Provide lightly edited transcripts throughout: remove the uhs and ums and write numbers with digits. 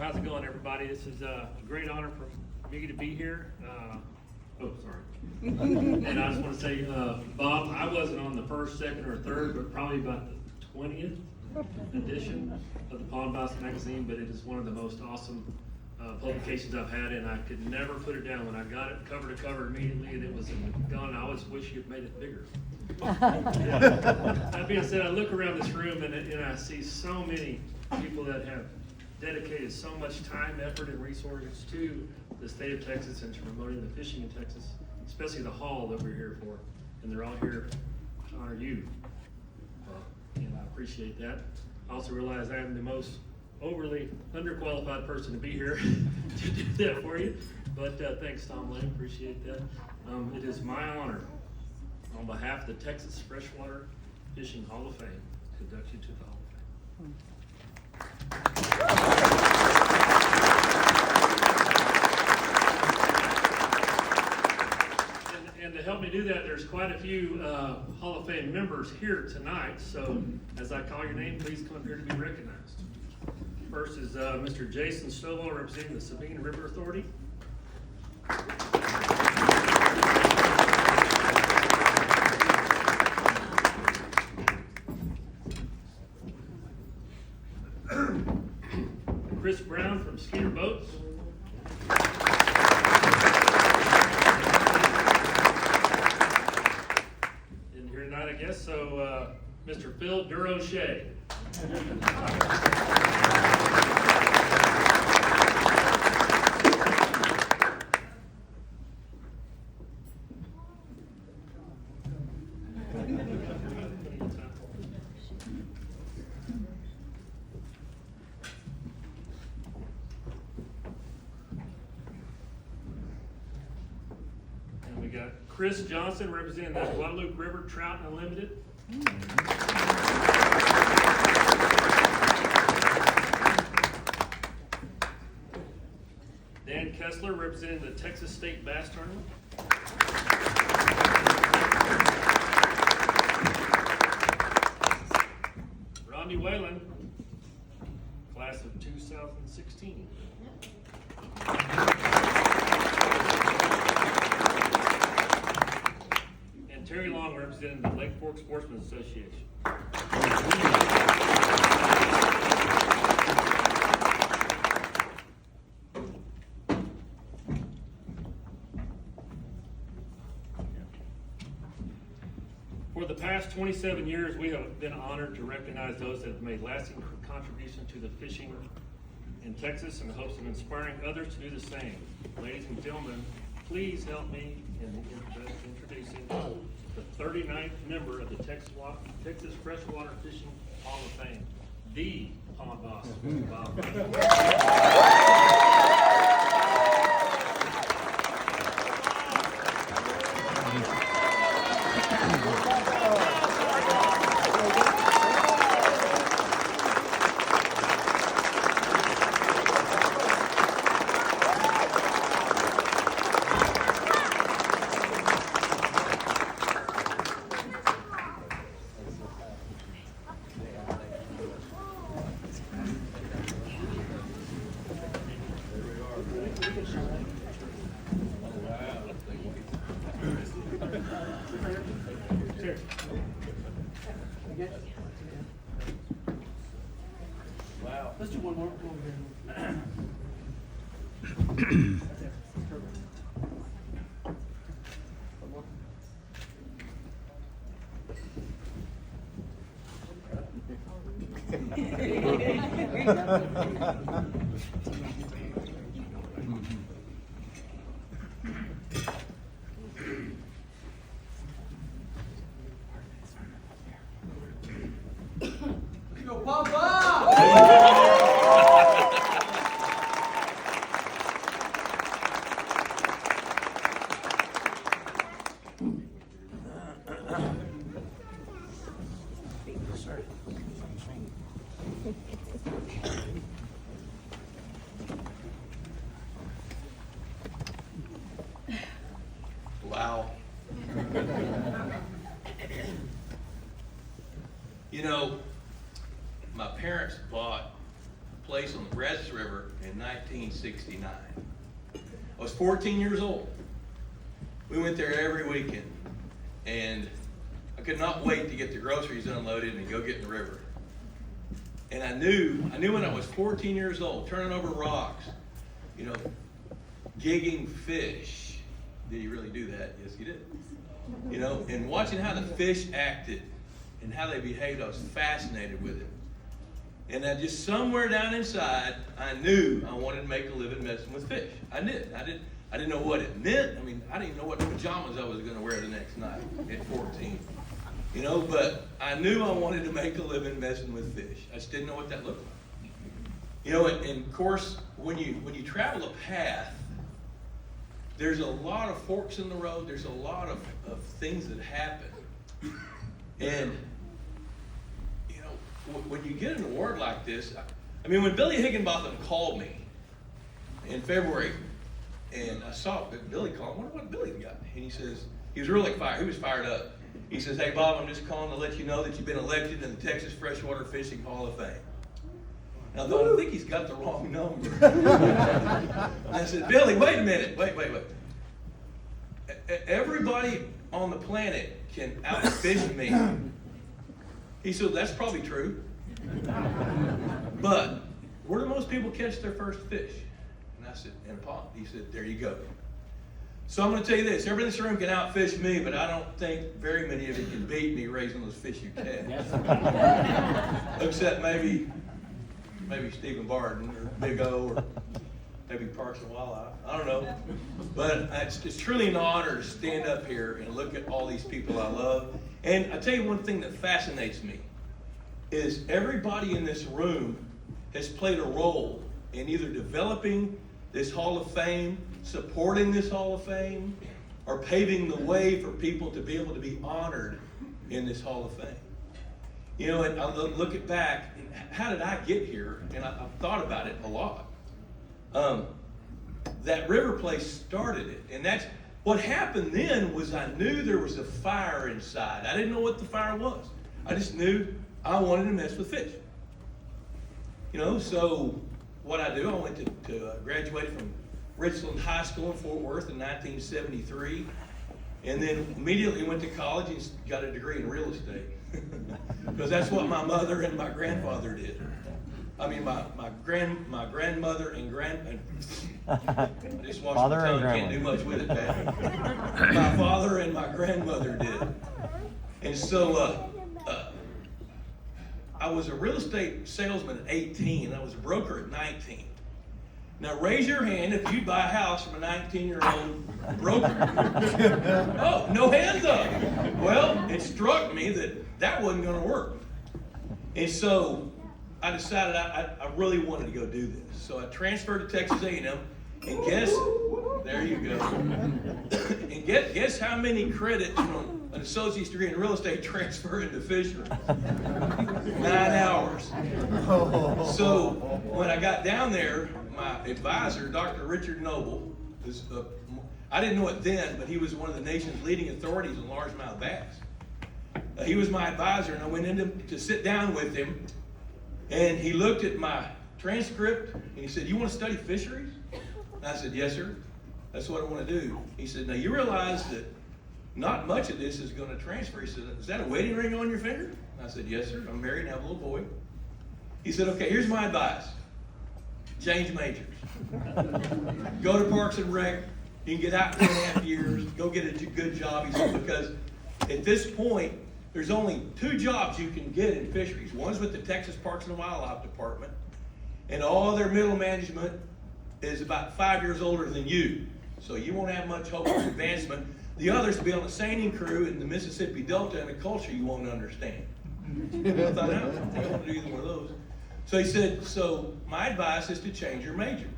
How's it going, everybody? This is a great honor for me to be here. And I just want to say, Bob, I wasn't on the first, second, or third, but probably about the 20th edition of the Pond Boss magazine, but it is one of the most awesome publications I've had, and I could never put it down. When I got it cover to cover immediately and it was gone, I always wish you'd made it bigger. That being said, I look around this room and I see so many people that have dedicated so much time, effort, and resources to the state of Texas and to promoting the fishing in Texas, especially the hall that we're here for. And they're all here to honor you. And I appreciate that. I also realize I am the most overly underqualified person to be here to do that for you. But thanks, Tom Lane, appreciate that. It is my honor, on behalf of the Texas Freshwater Fishing Hall of Fame, to induct you to the Hall of Fame. And to help me do that, there's quite a few Hall of Fame members here tonight. So as I call your name, please come up here to be recognized. First is Mr. Jason Stovall, representing the Sabine River Authority. Chris Brown from Skeeter Boats. In here tonight, I guess. So, Mr. Phil Durocher. Chris Johnson, representing the Guadalupe River Trout Unlimited. Dan Kessler, representing the Texas State Bass Tournament. Rodney Whalen, class of 2016. Terry Long, representing the Lake Fork Sportsmen's Association. For the past 27 years, we have been honored to recognize those that have made lasting contributions to the fishing in Texas in the hopes of inspiring others to do the same. Ladies and gentlemen, please help me in introducing the 39th member of the Texas Freshwater Fishing Hall of Fame, the Pond Boss, Bob Lusk. Wow. Let's do one more. Go, Papa! Wow. You know, my parents bought a place on the Brazos River in 1969. I was 14 years old. We went there every weekend, and I could not wait to get the groceries unloaded and go get in the river. And I knew when I was 14 years old, turning over rocks, gigging fish. Did he really do that? Yes, he did. And watching how the fish acted and how they behaved, I was fascinated with it. And I just somewhere down inside, I knew I wanted to make a living messing with fish. I did. I didn't know what it meant. I mean, I didn't even know what pajamas I was going to wear the next night at 14. But I knew I wanted to make a living messing with fish. I just didn't know what that looked like. And of course, when you travel a path, there's a lot of forks in the road. There's a lot of things that happen. And, when you get an award like this, when Billy Higginbotham called me in February, and I saw Billy call, I wonder what Billy got. And he says, he was really fired. He was fired up. He says, "Hey, Bob, I'm just calling to let you know that you've been elected in the Texas Freshwater Fishing Hall of Fame." And I thought, I think he's got the wrong number. And I said, "Billy, wait a minute. Wait. Everybody on the planet can outfish me." He said, "That's probably true. But where do most people catch their first fish?" And I said, "In a pond." He said, "There you go." So I'm going to tell you this. Everybody in this room can outfish me, but I don't think very many of you can beat me raising those fish you catch. Except maybe Stephen Barden or Big O or maybe Parks and Wildlife. I don't know. But it's truly an honor to stand up here and look at all these people I love. And I tell you one thing that fascinates me is everybody in this room has played a role in either developing this Hall of Fame, supporting this Hall of Fame, or paving the way for people to be able to be honored in this Hall of Fame. And I look at back, how did I get here? And I've thought about it a lot. That river place started it. And that's what happened then was I knew there was a fire inside. I didn't know what the fire was. I just knew I wanted to mess with fish. So what I do, I went to graduated from Richland High School in Fort Worth in 1973. And then immediately went to college and got a degree in real estate. Because that's what my mother and my grandfather did. My grandmother and I just watched my tongue, can't do much with it, man. My father and my grandmother did. And so I was a real estate salesman at 18, and I was a broker at 19. Now raise your hand if you'd buy a house from a 19-year-old broker. Oh, no hands up. Well, it struck me that wasn't going to work. And so I decided I really wanted to go do this. So I transferred to Texas A&M, and there you go. And guess how many credits from an associate's degree in real estate transfer into fisheries? 9 hours. So when I got down there, my advisor, Dr. Richard Noble, I didn't know it then, but he was one of the nation's leading authorities on largemouth bass. He was my advisor, and I went in to sit down with him, and he looked at my transcript, and he said, "You want to study fisheries?" And I said, "Yes, sir. That's what I want to do." He said, "Now you realize that not much of this is going to transfer." He said, "Is that a wedding ring on your finger?" And I said, "Yes, sir. I'm married and have a little boy." He said, "Okay, here's my advice. Change majors. Go to Parks and Rec. You can get out in 2.5 years. Go get a good job." He said, "Because at this point, there's only 2 jobs you can get in fisheries. One's with the Texas Parks and Wildlife Department, and all their middle management is about 5 years older than you. So you won't have much hope of advancement. The other's to be on a seining crew in the Mississippi Delta in a culture you won't understand." I thought, I don't think I want to do either one of those. So he said, "So my advice is to change your major."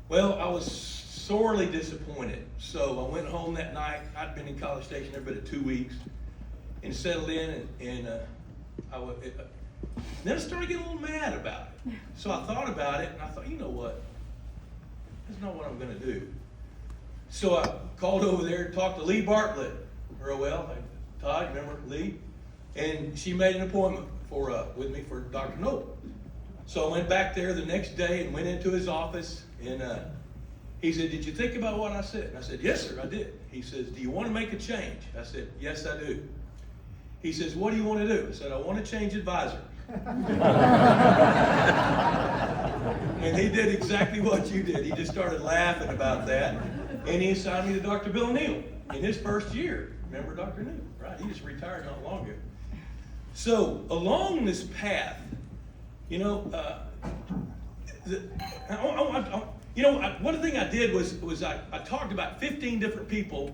Well, I was sorely disappointed. So I went home that night. I'd been in College Station every bit of 2 weeks and settled in, and then I started getting a little mad about it. So I thought about it, and I thought, you know what? That's not what I'm going to do. So I called over there and talked to Lee Bartlett real well. Todd, remember Lee? And she made an appointment with me for Dr. Noble. So So I went back there the next day and went into his office, and he said, "Did you think about what I said?" And I said, "Yes, sir, I did." He says, "Do you want to make a change?" I said, "Yes, I do." He says, "What do you want to do?" I said, "I want to change advisor." And he did exactly what you did. He just started laughing about that, and he assigned me to Dr. Bill Neal in his first year. Remember Dr. Neal, right? He just retired not long ago. So along this path, you know, one thing I did was I talked about 15 different people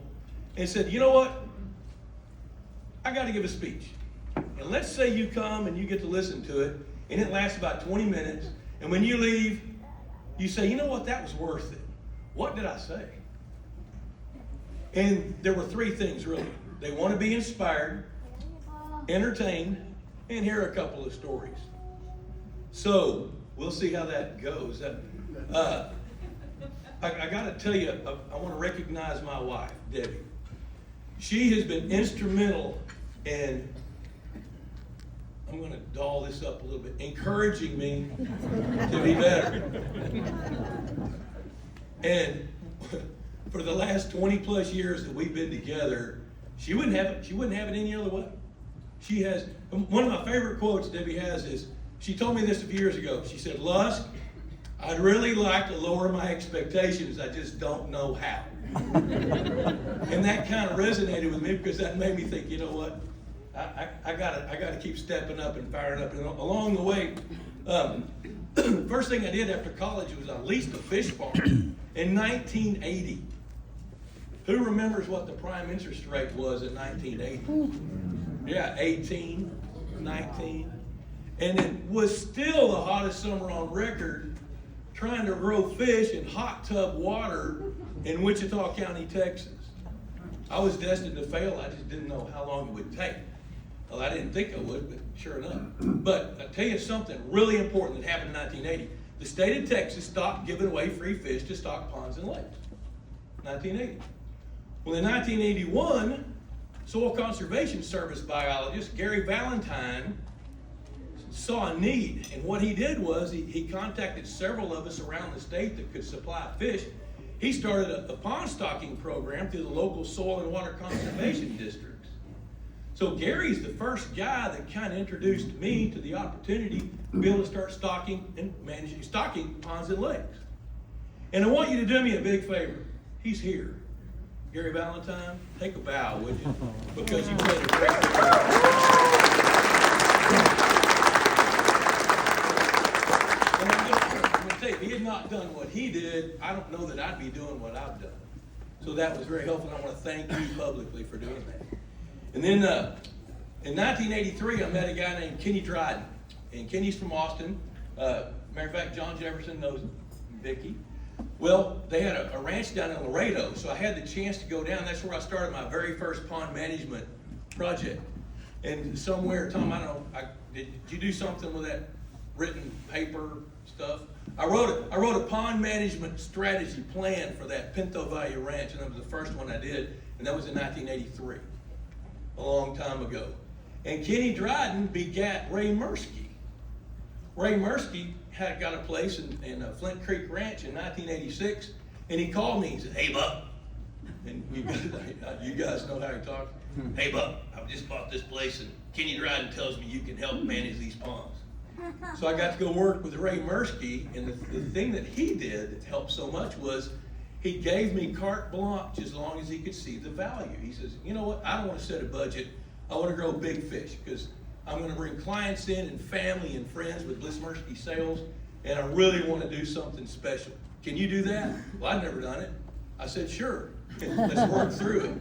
and said, you know what? I got to give a speech. And let's say you come and you get to listen to it, and it lasts about 20 minutes, and when you leave, you say, you know what, that was worth it. What did I say? And there were three things, really. They want to be inspired, entertained, and hear a couple of stories. So, we'll see how that goes. I got to tell you, I want to recognize my wife, Debbie. She has been instrumental in, I'm going to doll this up a little bit, encouraging me to be better. And for the last 20 plus years that we've been together, she wouldn't have it any other way. She has, one of my favorite quotes Debbie has is, she told me this a few years ago. She said, "Lusk, I'd really like to lower my expectations. I just don't know how." And that kind of resonated with me because that made me think, you know what? I gotta keep stepping up and firing up. And along the way, first thing I did after college was I leased a fish farm in 1980. Who remembers what the prime interest rate was in 1980? Yeah, 18, 19. And it was still the hottest summer on record, trying to grow fish in hot tub water in Wichita County, Texas. I was destined to fail. I just didn't know how long it would take. Well, I didn't think I would, but sure enough. But I'll tell you something really important that happened in 1980. The state of Texas stopped giving away free fish to stock ponds and lakes. 1980. Well, in 1981, Soil Conservation Service biologist Gary Valentine saw a need, and what he did was he contacted several of us around the state that could supply fish. He started a pond stocking program through the local soil and water conservation districts. So Gary's the first guy that kind of introduced me to the opportunity to be able to start stocking and managing stocking ponds and lakes. And I want you to do me a big favor. He's here. Gary Valentine, take a bow, would you? Because you played a great role. If he had not done what he did, I don't know that I'd be doing what I've done. So that was very helpful, and I want to thank you publicly for doing that. And then in 1983, I met a guy named Kenny Dryden. And Kenny's from Austin. Matter of fact, John Jefferson knows him, Vicky. Well, they had a ranch down in Laredo, so I had the chance to go down. That's where I started my very first pond management project. And somewhere, Tom, I don't know, did you do something with that written paper stuff? I wrote a pond management strategy plan for that Pinto Valley Ranch, and that was the first one I did, and that was in 1983, a long time ago. And Kenny Dryden begat Ray Mursky. Ray Mursky got a place in Flint Creek Ranch in 1986, and he called me. He said, "Hey, Buck," and you guys know how he talks. "Hey, Buck, I've just bought this place, and Kenny Dryden tells me you can help manage these ponds." So I got to go work with Ray Mursky, and the thing that he did that helped so much was he gave me carte blanche as long as he could see the value. He says, "You know what, I don't want to set a budget. I want to grow big fish because I'm going to bring clients in and family and friends with Bliss Mursky sales, and I really want to do something special. Can you do that?" Well, I'd never done it. I said, "Sure, let's work through it."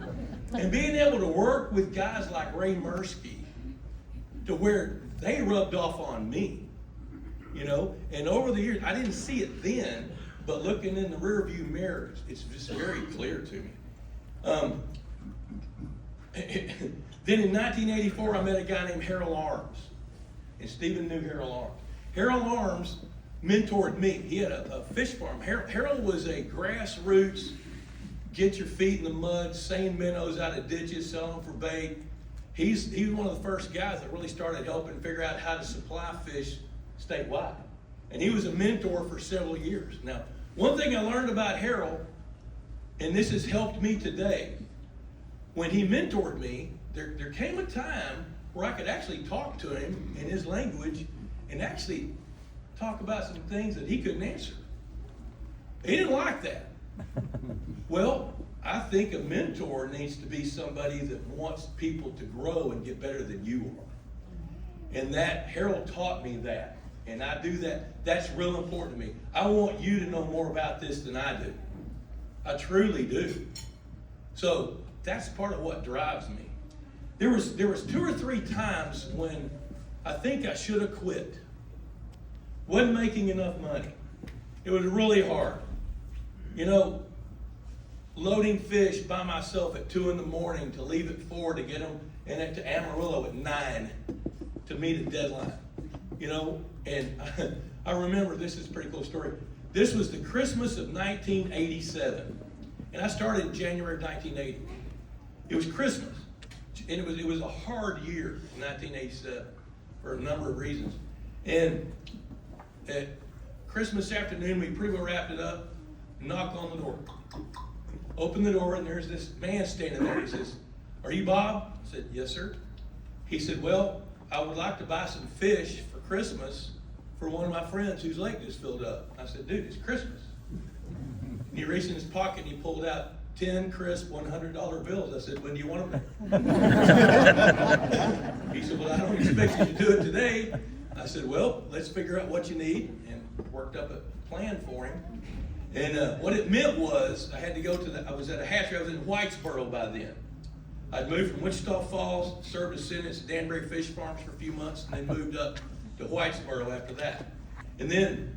And being able to work with guys like Ray Mursky to where they rubbed off on me, you know, and over the years, I didn't see it then, but looking in the rear view mirrors, it's just very clear to me. Then in 1984, I met a guy named Harold Arms, and Stephen knew Harold Arms. Harold Arms mentored me. He had a fish farm. Harold was a grassroots, get your feet in the mud, seine minnows out of ditches, selling them for bait. He was one of the first guys that really started helping figure out how to supply fish statewide. And he was a mentor for several years. Now, one thing I learned about Harold, and this has helped me today, when he mentored me, there came a time where I could actually talk to him in his language and actually talk about some things that he couldn't answer. He didn't like that. Well, I think a mentor needs to be somebody that wants people to grow and get better than you are. And that, Harold taught me that. And I do that. That's real important to me. I want you to know more about this than I do. I truly do. So that's part of what drives me. There was 2 or 3 times when I think I should have quit. Wasn't making enough money. It was really hard. You know, loading fish by myself at 2 in the morning to leave at 4 to get them and to Amarillo at 9 to meet a deadline. You know, and I remember, this is a pretty cool story. This was the Christmas of 1987. And I started in January of 1980. It was Christmas. And it was a hard year in 1987 for a number of reasons. And at Christmas afternoon, we pretty well wrapped it up, knocked on the door. Opened the door, and there's this man standing there. He says, "Are you Bob?" I said, "Yes, sir." He said, "Well, I would like to buy some fish for Christmas for one of my friends whose lake just filled up." I said, "Dude, it's Christmas." And he reached in his pocket and he pulled out 10 crisp $100 bills. I said, "When do you want them?" He said, "Well, I don't expect you to do it today." I said, "Well, let's figure out what you need," and worked up a plan for him. And what it meant was I had to go to I was at a hatchery. I was in Whitesboro by then. I'd moved from Wichita Falls, served a sentence at Danbury Fish Farms for a few months, and then moved up to Whitesboro after that. And then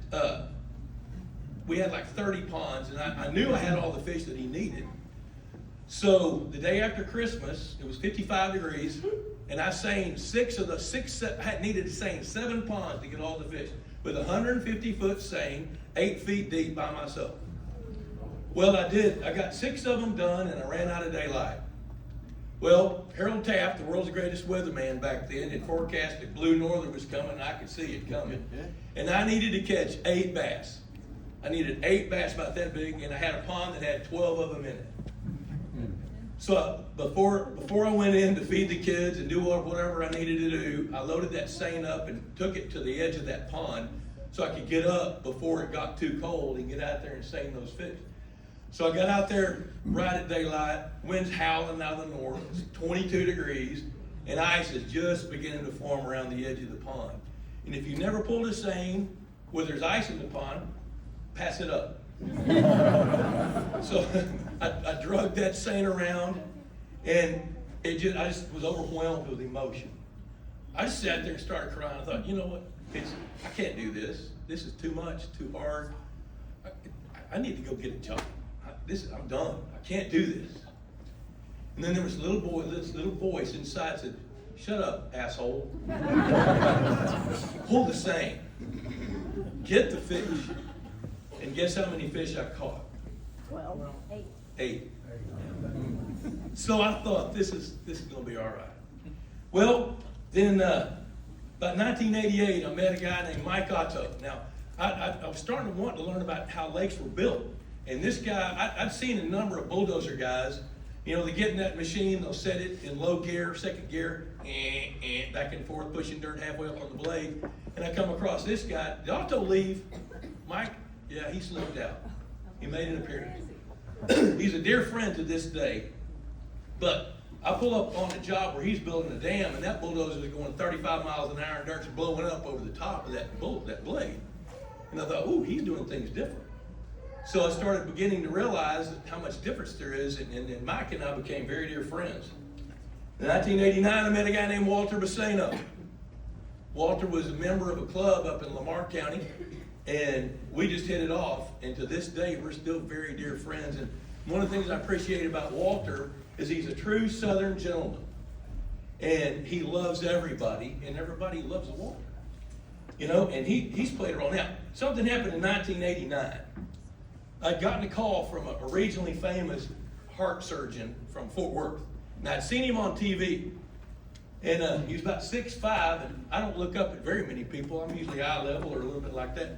we had like 30 ponds, and I knew I had all the fish that he needed. So the day after Christmas, it was 55 degrees, and I seined I needed to seine 7 ponds to get all the fish with a 150-foot seine, 8 feet deep by myself. Well, I did. I got 6 of them done, and I ran out of daylight. Well, Harold Taft, the world's greatest weatherman back then, had forecasted blue norther was coming, and I could see it coming. And I needed to catch 8 bass. I needed 8 bass about that big, and I had a pond that had 12 of them in it. So before I went in to feed the kids and do whatever I needed to do, I loaded that seine up and took it to the edge of that pond so I could get up before it got too cold and get out there and seine those fish. So I got out there right at daylight, wind's howling out of the north, it's 22 degrees, and ice is just beginning to form around the edge of the pond. And if you never pulled a seine where there's ice in the pond, pass it up. So I drugged that seine around, and I just was overwhelmed with emotion. I just sat there and started crying. I thought, you know what? I can't do this. This is too much, too hard. I need to go get a job. I'm done. I can't do this. And then there was this little voice inside said, "Shut up, asshole." Pull the seine. Get the fish. And guess how many fish I caught? 12. 8. So I thought, this is going to be all right. Well, then about 1988, I met a guy named Mike Utto. Now, I was starting to want to learn about how lakes were built. And this guy, I'd seen a number of bulldozer guys. You know, they get in that machine, they'll set it in low gear, second gear, and back and forth, pushing dirt halfway up on the blade. And I come across this guy. Did Otto leave? Mike? Yeah, he slipped out. He made an appearance. He's a dear friend to this day. But I pull up on the job where he's building a dam, and that bulldozer is going 35 miles an hour, and dirt's blowing up over the top of that blade. And I thought, ooh, he's doing things different. So I started beginning to realize how much difference there is, and Mike and I became very dear friends. In 1989, I met a guy named Walter Bassano. Walter was a member of a club up in Lamar County, and we just hit it off, and to this day, we're still very dear friends. And one of the things I appreciate about Walter is he's a true Southern gentleman, and he loves everybody, and everybody loves Walter. You know, and he's played a role. Now, something happened in 1989. I'd gotten a call from a regionally famous heart surgeon from Fort Worth, and I'd seen him on TV. And he was about 6'5", and I don't look up at very many people. I'm usually eye level or a little bit like that.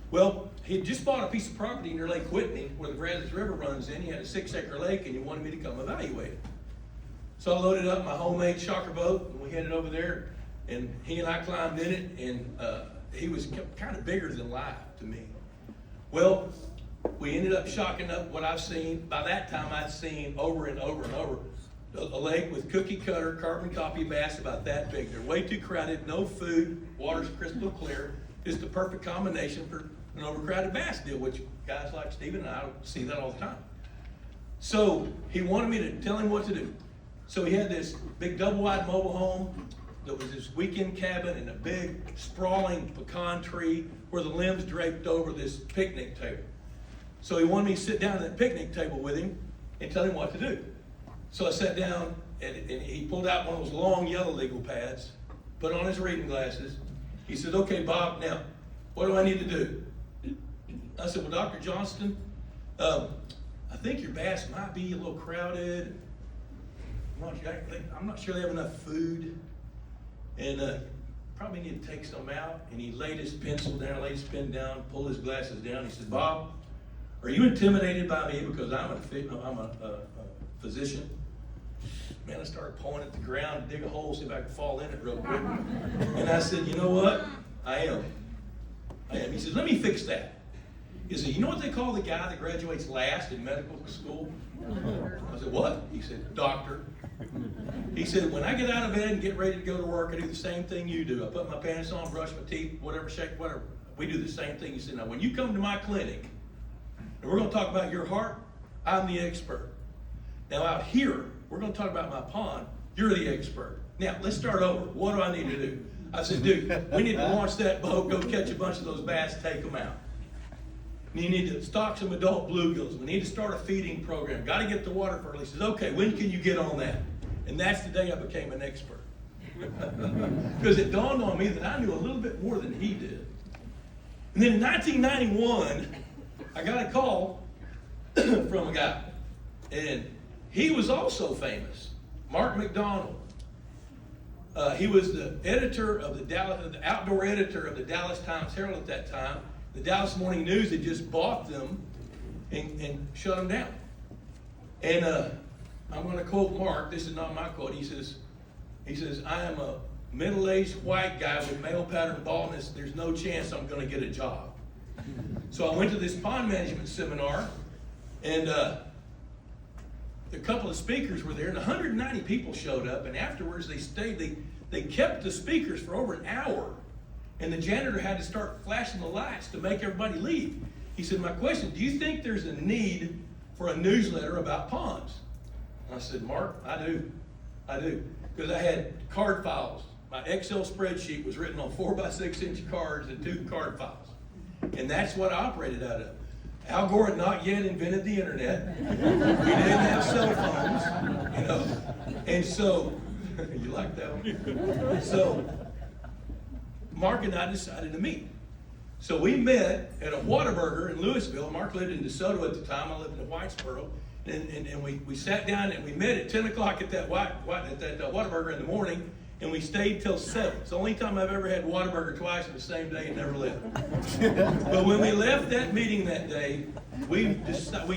Well, he had just bought a piece of property near Lake Whitney where the Brazos River runs in. He had a 6-acre lake, and he wanted me to come evaluate it. So I loaded up my homemade shocker boat, and we headed over there, and he and I climbed in it, and he was kind of bigger than life to me. Well, we ended up shocking up what I've seen. By that time, I'd seen over and over and over a lake with cookie cutter carbon copy bass about that big. They're way too crowded, no food, water's crystal clear. Just the perfect combination for an overcrowded bass deal, which guys like Stephen and I see that all the time. So he wanted me to tell him what to do. So he had this big double-wide mobile home that was his weekend cabin and a big sprawling pecan tree where the limbs draped over this picnic table. So he wanted me to sit down at that picnic table with him and tell him what to do. So I sat down, and he pulled out one of those long yellow legal pads, put on his reading glasses. He said, "Okay, Bob, now, what do I need to do?" I said, "Well, Dr. Johnston, I think your bass might be a little crowded. I'm not sure they have enough food, and probably need to take some out." And he laid his pencil down, laid his pen down, pulled his glasses down. He said, "Bob, are you intimidated by me because I'm a physician?" Man, I started pulling at the ground, dig a hole, see if I could fall in it real quick. And I said, "You know what? I am. He said, "Let me fix that." He said, "You know what they call the guy that graduates last in medical school?" I said, "What?" He said, "Doctor." He said, "When I get out of bed and get ready to go to work, I do the same thing you do. I put my pants on, brush my teeth, whatever, shake, whatever. We do the same thing." He said, "Now, when you come to my clinic, and we're going to talk about your heart, I'm the expert. Now, out here, we're going to talk about my pond. You're the expert. Now, let's start over. What do I need to do?" I said, "Dude, we need to launch that boat, go catch a bunch of those bass, take them out. You need to stock some adult bluegills. We need to start a feeding program. Got to get the water fertile." He says, "Okay, when can you get on that?" And that's the day I became an expert. Because it dawned on me that I knew a little bit more than he did. And then in 1991, I got a call from a guy. And he was also famous, Mark McDonald. He was the editor of the outdoor editor of the Dallas Times-Herald at that time. The Dallas Morning News had just bought them and shut them down. And I'm going to quote Mark. This is not my quote. He says, "I am a middle-aged white guy with male pattern baldness. There's no chance I'm going to get a job." So I went to this pond management seminar, and a couple of speakers were there, and 190 people showed up. And afterwards, they stayed. They kept the speakers for over an hour. And the janitor had to start flashing the lights to make everybody leave. He said, "My question, do you think there's a need for a newsletter about ponds?" And I said, "Mark, I do. Because I had card files. My Excel spreadsheet was written on 4x6-inch cards and 2 card files. And that's what I operated out of. Al Gore had not yet invented the internet. We didn't have cell phones, And so, you like that one? So, Mark and I decided to meet. So we met at a Whataburger in Louisville. Mark lived in DeSoto at the time. I lived in Whitesboro. And we sat down and we met at 10 o'clock at that Whataburger in the morning, and we stayed till 7. It's the only time I've ever had Whataburger twice in the same day and never left. But when we left that meeting that day, we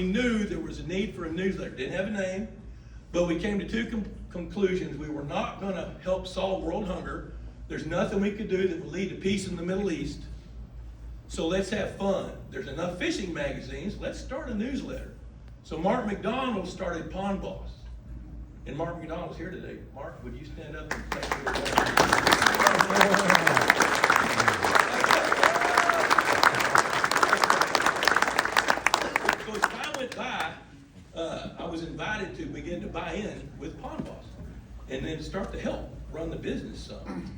knew there was a need for a newsletter. Didn't have a name, but we came to 2 conclusions. We were not going to help solve world hunger. There's nothing we could do that would lead to peace in the Middle East. So let's have fun. There's enough fishing magazines. Let's start a newsletter. So Mark McDonald started Pond Boss. And Mark McDonald's here today. Mark, would you stand up and thank you? So as time went by, I was invited to begin to buy in with Pond Boss and then start to help run the business some.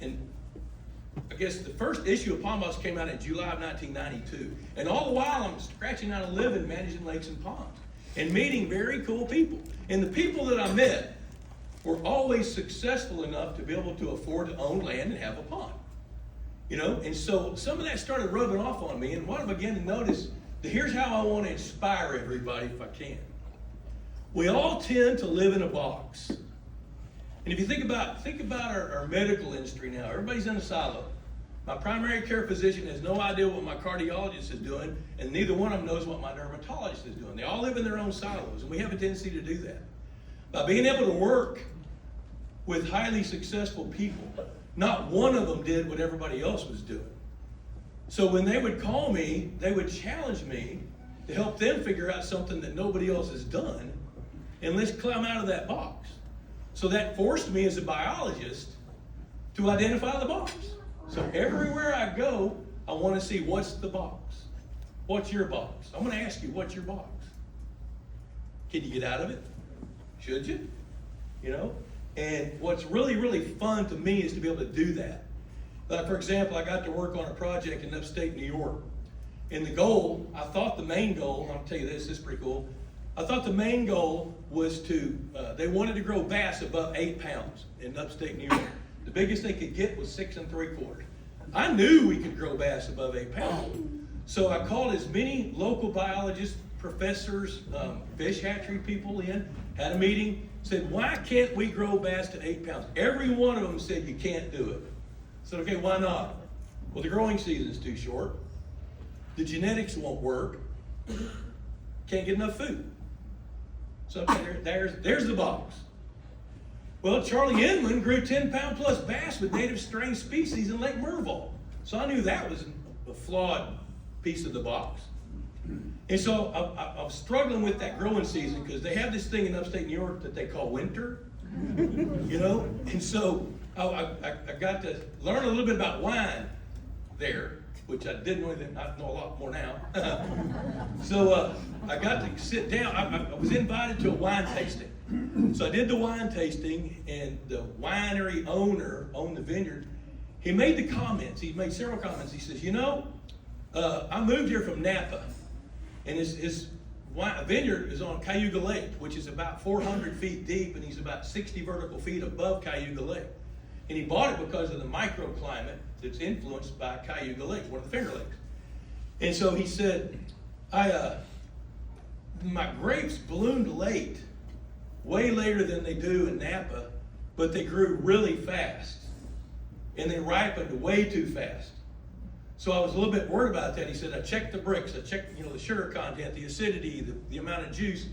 And I guess the first issue of Pond Boss came out in July of 1992. And all the while I'm scratching out a living managing lakes and ponds and meeting very cool people. And the people that I met were always successful enough to be able to afford to own land and have a pond. And so some of that started rubbing off on me. And what I began to notice, here's how I want to inspire everybody if I can. We all tend to live in a box. And if you think about our medical industry now, everybody's in a silo. My primary care physician has no idea what my cardiologist is doing, and neither one of them knows what my dermatologist is doing. They all live in their own silos, and we have a tendency to do that. By being able to work with highly successful people, not one of them did what everybody else was doing. So when they would call me, they would challenge me to help them figure out something that nobody else has done, and let's climb out of that box. So that forced me as a biologist to identify the box. So everywhere I go, I want to see what's the box. What's your box? I'm going to ask you, what's your box? Can you get out of it? Should you? You know? And what's really, really fun to me is to be able to do that. Like, for example, I got to work on a project in upstate New York. And the goal, I thought the main goal, I'm going to tell you this is pretty cool. I thought the main goal was they wanted to grow bass above 8 pounds in upstate New York. The biggest they could get was 6 3/4. I knew we could grow bass above 8 pounds. So I called as many local biologists, professors, fish hatchery people in, had a meeting, said, why can't we grow bass to 8 pounds? Every one of them said you can't do it. I said, okay, why not? Well, the growing season's too short. The genetics won't work. Can't get enough food. So okay, there's the box. Well, Charlie Inman grew 10-pound plus bass with native strain species in Lake Merville. So I knew that was a flawed piece of the box. And so I was struggling with that growing season because they have this thing in upstate New York that they call winter, you know? And so I got to learn a little bit about wine there, which I didn't know anything. I know a lot more now. So I got to sit down. I was invited to a wine tasting. So I did the wine tasting, and the winery owner owned the vineyard. He made the comments. He made several comments. He says, you know, I moved here from Napa, and his vineyard is on Cayuga Lake, which is about 400 feet deep, and he's about 60 vertical feet above Cayuga Lake. And he bought it because of the microclimate that's influenced by Cayuga Lake, one of the Finger Lakes. And so he said, my grapes bloomed late, way later than they do in Napa, but they grew really fast. And they ripened way too fast. So I was a little bit worried about that. He said, I checked the bricks, I checked the sugar content, the acidity, the amount of juice.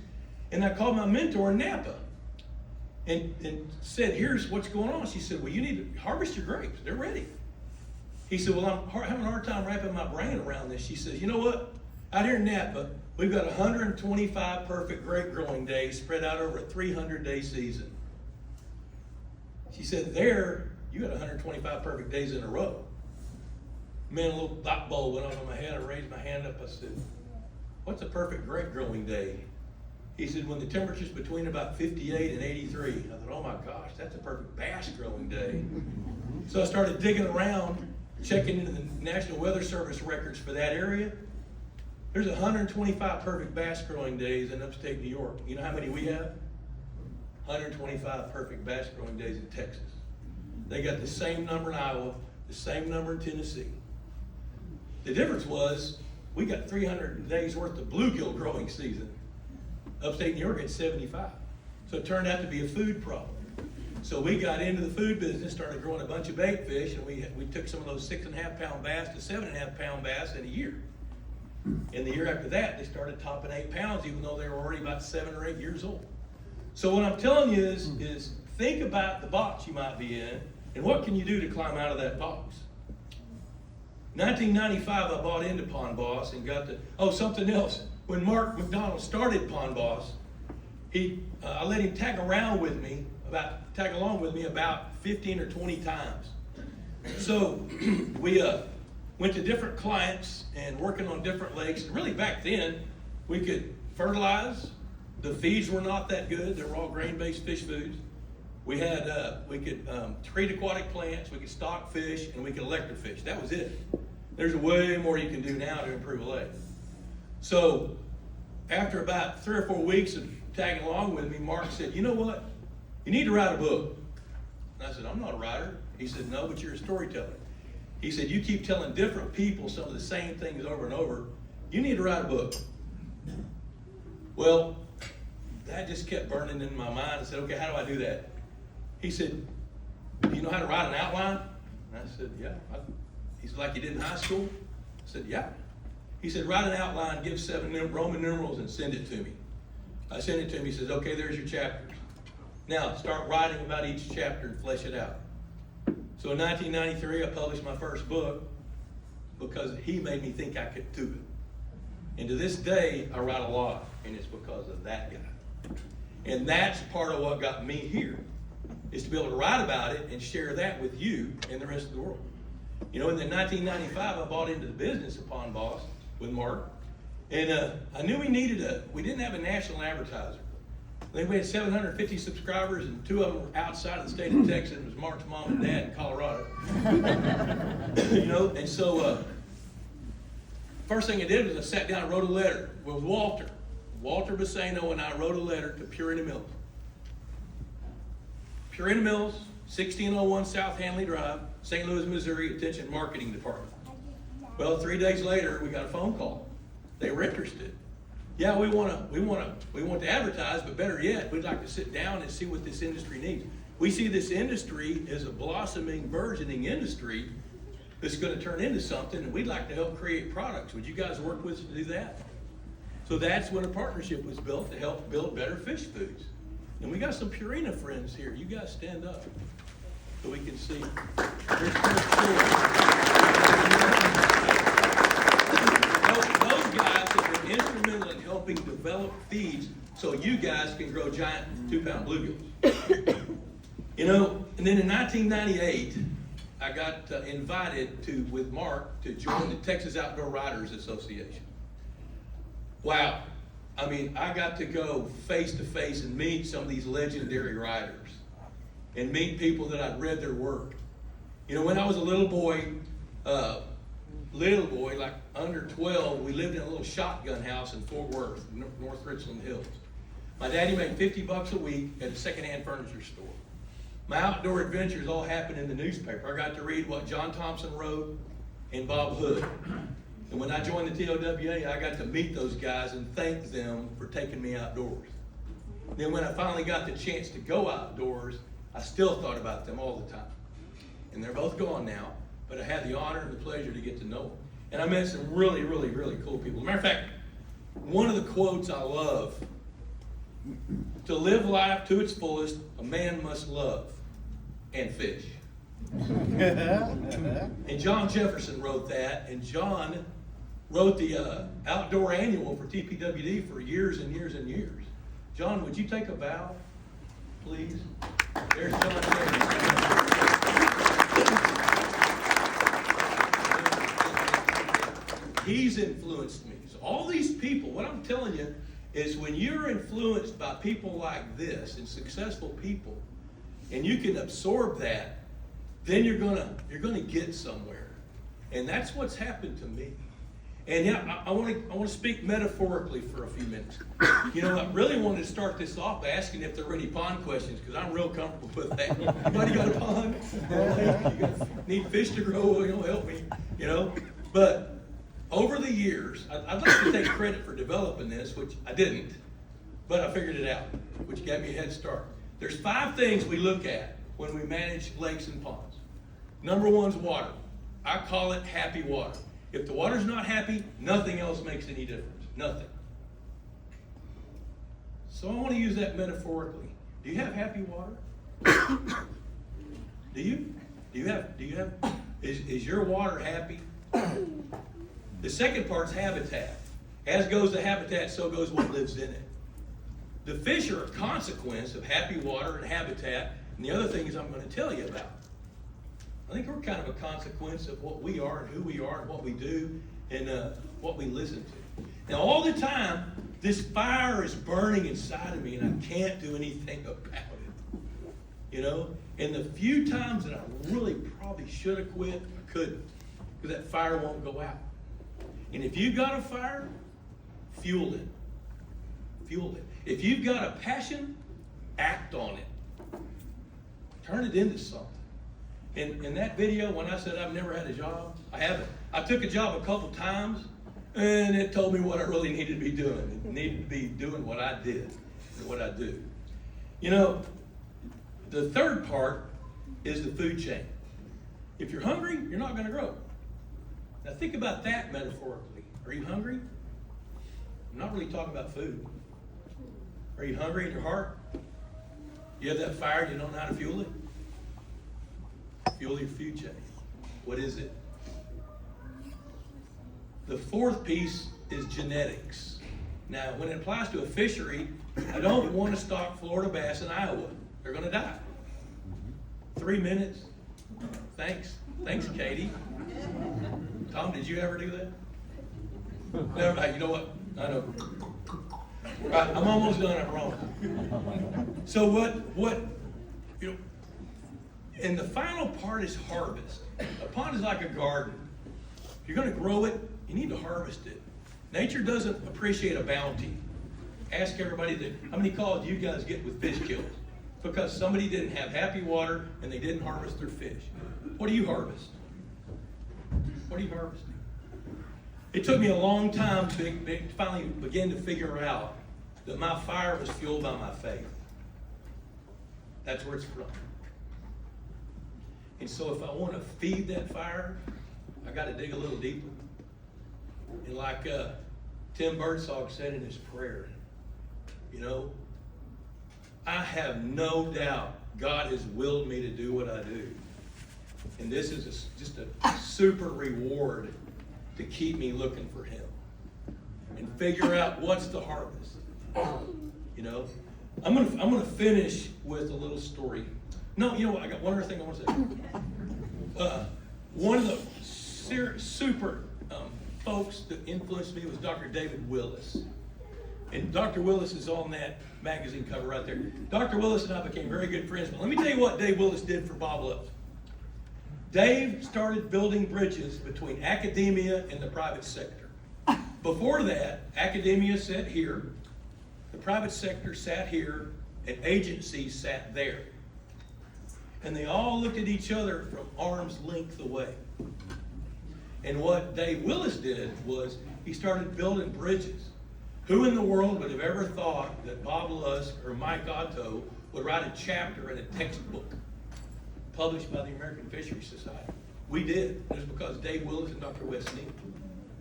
And I called my mentor in Napa and said, here's what's going on. She said, well, you need to harvest your grapes. They're ready. He said, well, I'm having a hard time wrapping my brain around this. She says, you know what? Out here in Napa, we've got 125 perfect grape growing days spread out over a 300-day season. She said, there, you got 125 perfect days in a row. Man, a little light bulb went off in my head. I raised my hand up. I said, what's a perfect grape growing day? He said, when the temperature's between about 58 and 83. I thought, oh my gosh, that's a perfect bass growing day. So I started digging around, checking into the National Weather Service records for that area. There's 125 perfect bass growing days in upstate New York. You know how many we have? 125 perfect bass growing days in Texas. They got the same number in Iowa, the same number in Tennessee. The difference was we got 300 days worth of bluegill growing season. Upstate New York had 75. So it turned out to be a food problem. So we got into the food business, started growing a bunch of bait fish, and we took some of those 6.5-pound bass to 7.5-pound bass in a year. And the year after that, they started topping 8 pounds, even though they were already about 7 or 8 years old. So what I'm telling you is think about the box you might be in, and what can you do to climb out of that box? 1995, I bought into Pond Boss and got something else. When Mark McDonald started Pond Boss, I let him tag along with me about 15 or 20 times. So we went to different clients and working on different lakes. And really back then, we could fertilize. The feeds were not that good. They were all grain-based fish foods. We could treat aquatic plants, we could stock fish, and we could electrofish. That was it. There's way more you can do now to improve a lake. So after about 3 or 4 weeks of tagging along with me, Mark said, you know what? You need to write a book. And I said, I'm not a writer. He said, no, but you're a storyteller. He said, you keep telling different people some of the same things over and over. You need to write a book. Well, that just kept burning in my mind. I said, okay, how do I do that? He said, do you know how to write an outline? And I said, yeah. He said, like you did in high school? I said, yeah. He said, write an outline, give 7 Roman numerals, and send it to me. I sent it to him. He says, okay, there's your chapters. Now, start writing about each chapter and flesh it out. So in 1993, I published my first book because he made me think I could do it. And to this day, I write a lot, and it's because of that guy. And that's part of what got me here, is to be able to write about it and share that with you and the rest of the world. You know, in 1995, I bought into the business of Pond Boss with Mark, and I knew we didn't have a national advertiser. I think we had 750 subscribers, and 2 of them were outside of the state of Texas. It was Mark's mom and dad in Colorado. You know, and so first thing I did was I sat down and wrote a letter with Walter Bassano, and I wrote a letter to Purina Mills. Purina Mills, 1601 South Hanley Drive, St. Louis, Missouri, attention marketing department. Well, 3 days later, we got a phone call. They were interested. Yeah, we want to advertise, but better yet, we'd like to sit down and see what this industry needs. We see this industry as a blossoming, burgeoning industry that's going to turn into something, and we'd like to help create products. Would you guys work with us to do that? So that's when a partnership was built to help build better fish foods. And we got some Purina friends here. You guys stand up so we can see. Those guys have been instrumental in helping develop feeds so you guys can grow giant 2-pound bluegills. You know, and then in 1998, I got invited with Mark to join the Texas Outdoor Writers Association. Wow. I mean, I got to go face to face and meet some of these legendary writers and meet people that I'd read their work. You know, when I was a little boy, like under 12, we lived in a little shotgun house in Fort Worth, North Richland Hills. My daddy made $50 a week at a secondhand furniture store. My outdoor adventures all happened in the newspaper. I got to read what John Thompson wrote and Bob Hood. And when I joined the TOWA, I got to meet those guys and thank them for taking me outdoors. Then when I finally got the chance to go outdoors, I still thought about them all the time. And they're both gone now, but I had the honor and the pleasure to get to know them. And I met some really, really, really cool people. As a matter of fact, one of the quotes I love, to live life to its fullest, a man must love and fish. And John Jefferson wrote that, and John wrote the outdoor annual for TPWD for years and years and years. John, would you take a bow, please? There's John Jefferson. He's influenced me. So all these people, what I'm telling you is when you're influenced by people like this and successful people, and you can absorb that, then you're gonna get somewhere. And that's what's happened to me. And yeah, I want to speak metaphorically for a few minutes. You know, I really wanted to start this off by asking if there were any pond questions, because I'm real comfortable with that. Anybody got a pond? Need fish to grow? You know, help me. You know, but over the years, I'd like to take credit for developing this, which I didn't, but I figured it out, which gave me a head start. There's 5 things we look at when we manage lakes and ponds. Number 1's water. I call it happy water. If the water's not happy, nothing else makes any difference. Nothing. So I want to use that metaphorically. Do you have happy water? Do you? Is your water happy? The second part's habitat. As goes the habitat, so goes what lives in it. The fish are a consequence of happy water and habitat, and the other things I'm going to tell you about. I think we're kind of a consequence of what we are and who we are and what we do and what we listen to. Now, all the time, this fire is burning inside of me, and I can't do anything about it. You know? And the few times that I really probably should have quit, I couldn't, because that fire won't go out. And if you've got a fire, fuel it. Fuel it. If you've got a passion, act on it. Turn it into something. In that video, when I said I've never had a job, I haven't. I took a job a couple times, and it told me what I really needed to be doing. It needed to be doing what I did and what I do. You know, the third part is the food chain. If you're hungry, you're not going to grow. Now think about that metaphorically. Are you hungry? I'm not really talking about food. Are you hungry in your heart? You have that fire, you don't know how to fuel it? Fuel your food chain. What is it? The fourth piece is genetics. Now, when it applies to a fishery, I don't want to stock Florida bass in Iowa. They're going to die. 3 minutes. Thanks. Thanks, Katie. Tom, did you ever do that? Never. Hey, you know what? I know. Right, I'm almost done. I'm wrong. So you know, and the final part is harvest. A pond is like a garden. If you're going to grow it, you need to harvest it. Nature doesn't appreciate a bounty. Ask everybody that, how many calls do you guys get with fish kills? Because somebody didn't have happy water and they didn't harvest their fish. What do you harvest? What are you harvesting? It took me a long time to finally begin to figure out that my fire was fueled by my faith. That's where it's from. And so if I want to feed that fire, I got to dig a little deeper. And like Tim Birdsong said in his prayer, you know, I have no doubt God has willed me to do what I do. And this is just a super reward to keep me looking for Him and figure out what's the harvest. You know, I'm gonna finish with a little story. No, you know what? I got one other thing I want to say. One of the super folks that influenced me was Dr. David Willis. And Dr. Willis is on that magazine cover right there. Dr. Willis and I became very good friends. But let me tell you what Dave Willis did for Bob Lusk. Dave started building bridges between academia and the private sector. Before that, academia sat here, the private sector sat here, and agencies sat there. And they all looked at each other from arm's length away. And what Dave Willis did was he started building bridges. Who in the world would have ever thought that Bob Lusk or Mike Utto would write a chapter in a textbook published by the American Fisheries Society? We did. It was because Dave Willis and Dr. Wes Neal.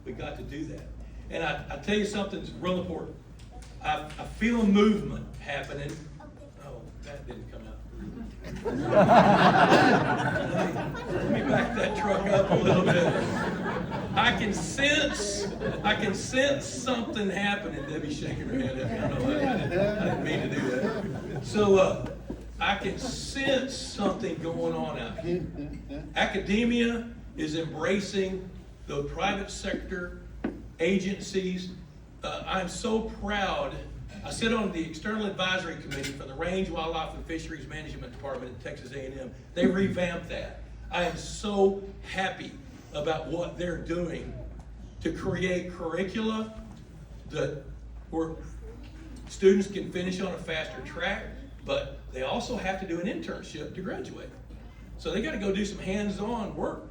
We got to do that. And I tell you something that's real important. I feel a movement happening. Oh, that didn't come out. Let me back that truck up a little bit. I can sense something happening. Debbie's shaking her head at me. I didn't mean to do that. So I can sense something going on out here. Academia is embracing the private sector, agencies. I'm so proud. I sit on the External Advisory Committee for the Range, Wildlife, and Fisheries Management Department at Texas A&M. They revamped that. I am so happy about what they're doing to create curricula where students can finish on a faster track, but they also have to do an internship to graduate. So they got to go do some hands-on work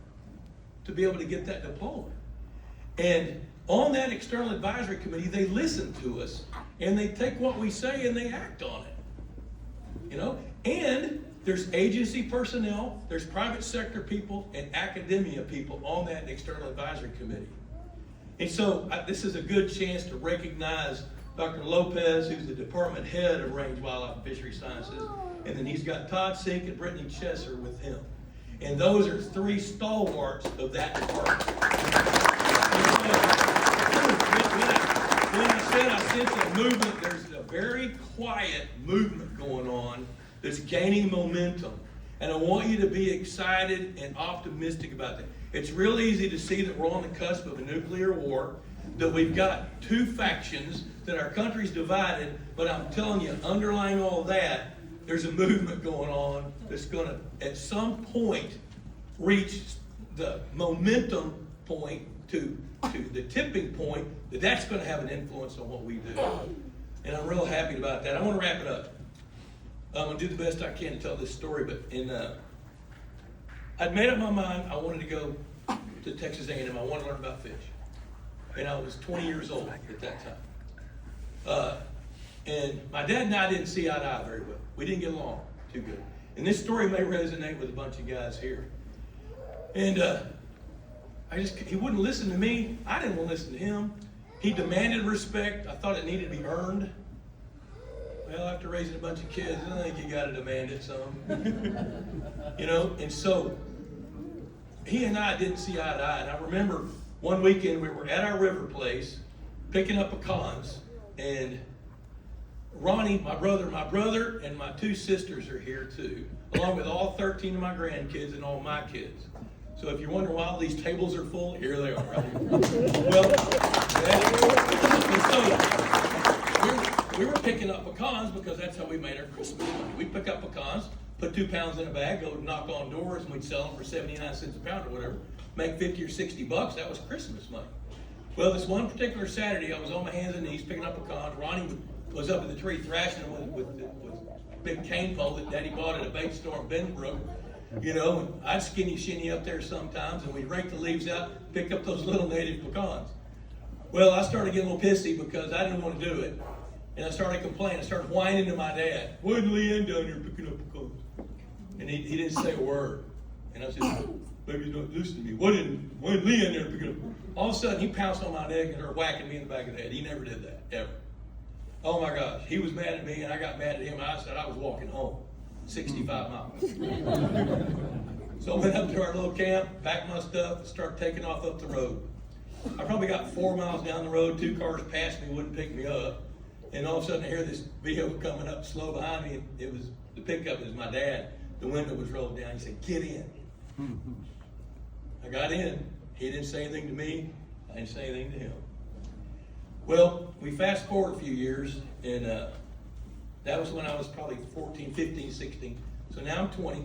to be able to get that diploma. And on that External Advisory Committee, they listen to us, and they take what we say and they act on it. You know? And there's agency personnel, there's private sector people, and academia people on that External Advisory Committee. And so this is a good chance to recognize Dr. Lopez, who's the department head of Range, Wildlife, and Fisheries Sciences, and then he's got Todd Sink and Brittany Chesser with him. And those are three stalwarts of that department. When I said I sense a movement, there's a very quiet movement going on that's gaining momentum. And I want you to be excited and optimistic about that. It's real easy to see that we're on the cusp of a nuclear war, that we've got two factions, that our country's divided, but I'm telling you, underlying all that, there's a movement going on that's going to, at some point, reach the momentum point to the tipping point, that's going to have an influence on what we do. And I'm real happy about that. I want to wrap it up. I'm going to do the best I can to tell this story, but I'd made up my mind I wanted to go to Texas A&M. I wanted to learn about fish. And I was 20 years old at that time. And my dad and I didn't see eye to eye very well. We didn't get along too good. And this story may resonate with a bunch of guys here. And he wouldn't listen to me. I didn't want to listen to him. He demanded respect. I thought it needed to be earned. Well, after raising a bunch of kids, I think you got to demand it some. You know, and so he and I didn't see eye to eye. And I remember one weekend we were at our river place picking up pecans, and Ronnie, my brother, and my two sisters are here too, along with all 13 of my grandkids and all my kids. So if you're wondering why all these tables are full, here they are. Right here. Well, so we were picking up pecans because that's how we made our Christmas money. We'd pick up pecans, put 2 pounds in a bag, go knock on doors, and we'd sell them for 79 cents a pound or whatever. Make 50 or 60 bucks. That was Christmas money. Well, this one particular Saturday, I was on my hands and knees picking up pecans. Ronnie was up in the tree thrashing them with a big cane pole that Daddy bought at a bait store in Benbrook. You know, and I'd skinny up there sometimes, and we'd rake the leaves out, pick up those little native pecans. Well, I started getting a little pissy because I didn't want to do it. And I started complaining. I started whining to my dad. Why isn't Leanne down here picking up pecans? And he didn't say a word. And I said, maybe he's not listening to me. Why isn't Leanne there picking up? All of a sudden, he pounced on my neck and started whacking me in the back of the head. He never did that, ever. Oh my gosh. He was mad at me, and I got mad at him. And I said I was walking home. 65 miles. So I went up to our little camp, packed my stuff, and started taking off up the road. I probably got 4 miles down the road, 2 cars passed me, wouldn't pick me up. And all of a sudden I hear this vehicle coming up slow behind me. It was the pickup, it was my dad. The window was rolled down. He said, get in. I got in. He didn't say anything to me. I didn't say anything to him. Well, we fast forward a few years, and that was when I was probably 14, 15, 16. So now I'm 20,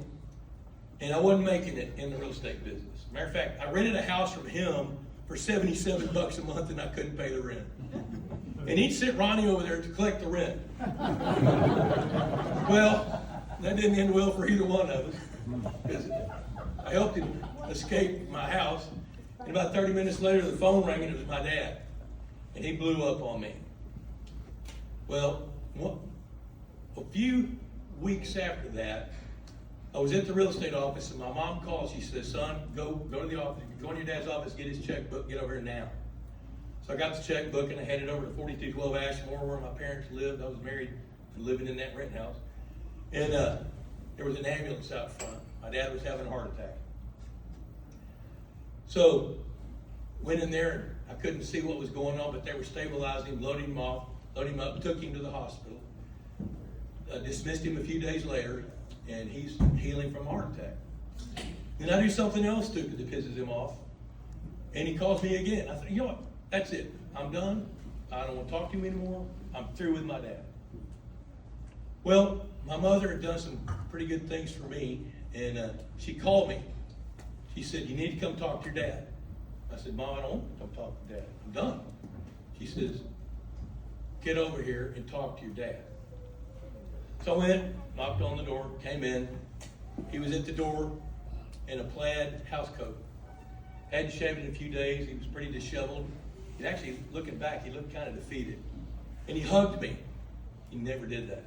and I wasn't making it in the real estate business. Matter of fact, I rented a house from him for 77 bucks a month, and I couldn't pay the rent. And he'd sit Ronnie over there to collect the rent. Well, that didn't end well for either one of us, because I helped him escape my house, and about 30 minutes later, the phone rang, and it was my dad, and he blew up on me. Well, a few weeks after that, I was at the real estate office, and my mom called. She said, son, go to the office. Go in your dad's office, get his checkbook, get over here now. So I got the checkbook, and I headed over to 4212 Ashmore, where my parents lived. I was married and living in that rent house. And there was an ambulance out front. My dad was having a heart attack. So went in there, and I couldn't see what was going on, but they were stabilizing him, loading him up, took him to the hospital. Dismissed him a few days later, and he's healing from a heart attack. Then I do something else stupid that pisses him off, and he calls me again. I said, you know what? That's it. I'm done. I don't want to talk to him anymore. I'm through with my dad. Well, my mother had done some pretty good things for me, and she called me. She said, you need to come talk to your dad. I said, Mom, I don't want to come talk to Dad. I'm done. She says, get over here and talk to your dad. So I went, knocked on the door, came in. He was at the door in a plaid house coat. Hadn't shaved in a few days. He was pretty disheveled. He actually, looking back, he looked kind of defeated. And he hugged me. He never did that.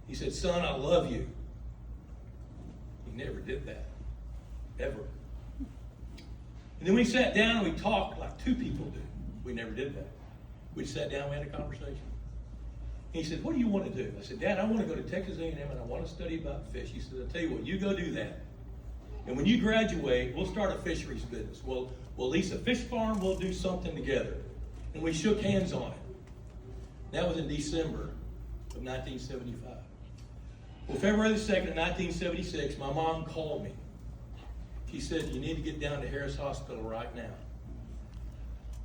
He said, son, I love you. He never did that. Ever. And then we sat down and we talked like two people do. We never did that. We sat down, we had a conversation. He said, what do you want to do? I said, Dad, I want to go to Texas A&M and I want to study about fish. He said, I'll tell you what, you go do that. And when you graduate, we'll start a fisheries business. We'll lease a fish farm, we'll do something together. And we shook hands on it. That was in December of 1975. Well, February the 2nd of 1976, my mom called me. She said, you need to get down to Harris Hospital right now.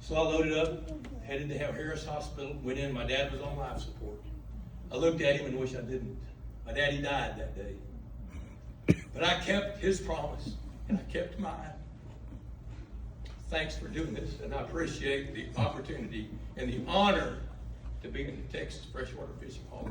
So I loaded up, headed to Harris Hospital, went in. My dad was on life support. I looked at him and wished I didn't. My daddy died that day. But I kept his promise, and I kept mine. Thanks for doing this, and I appreciate the opportunity and the honor to be in the Texas Freshwater Fishing Hall.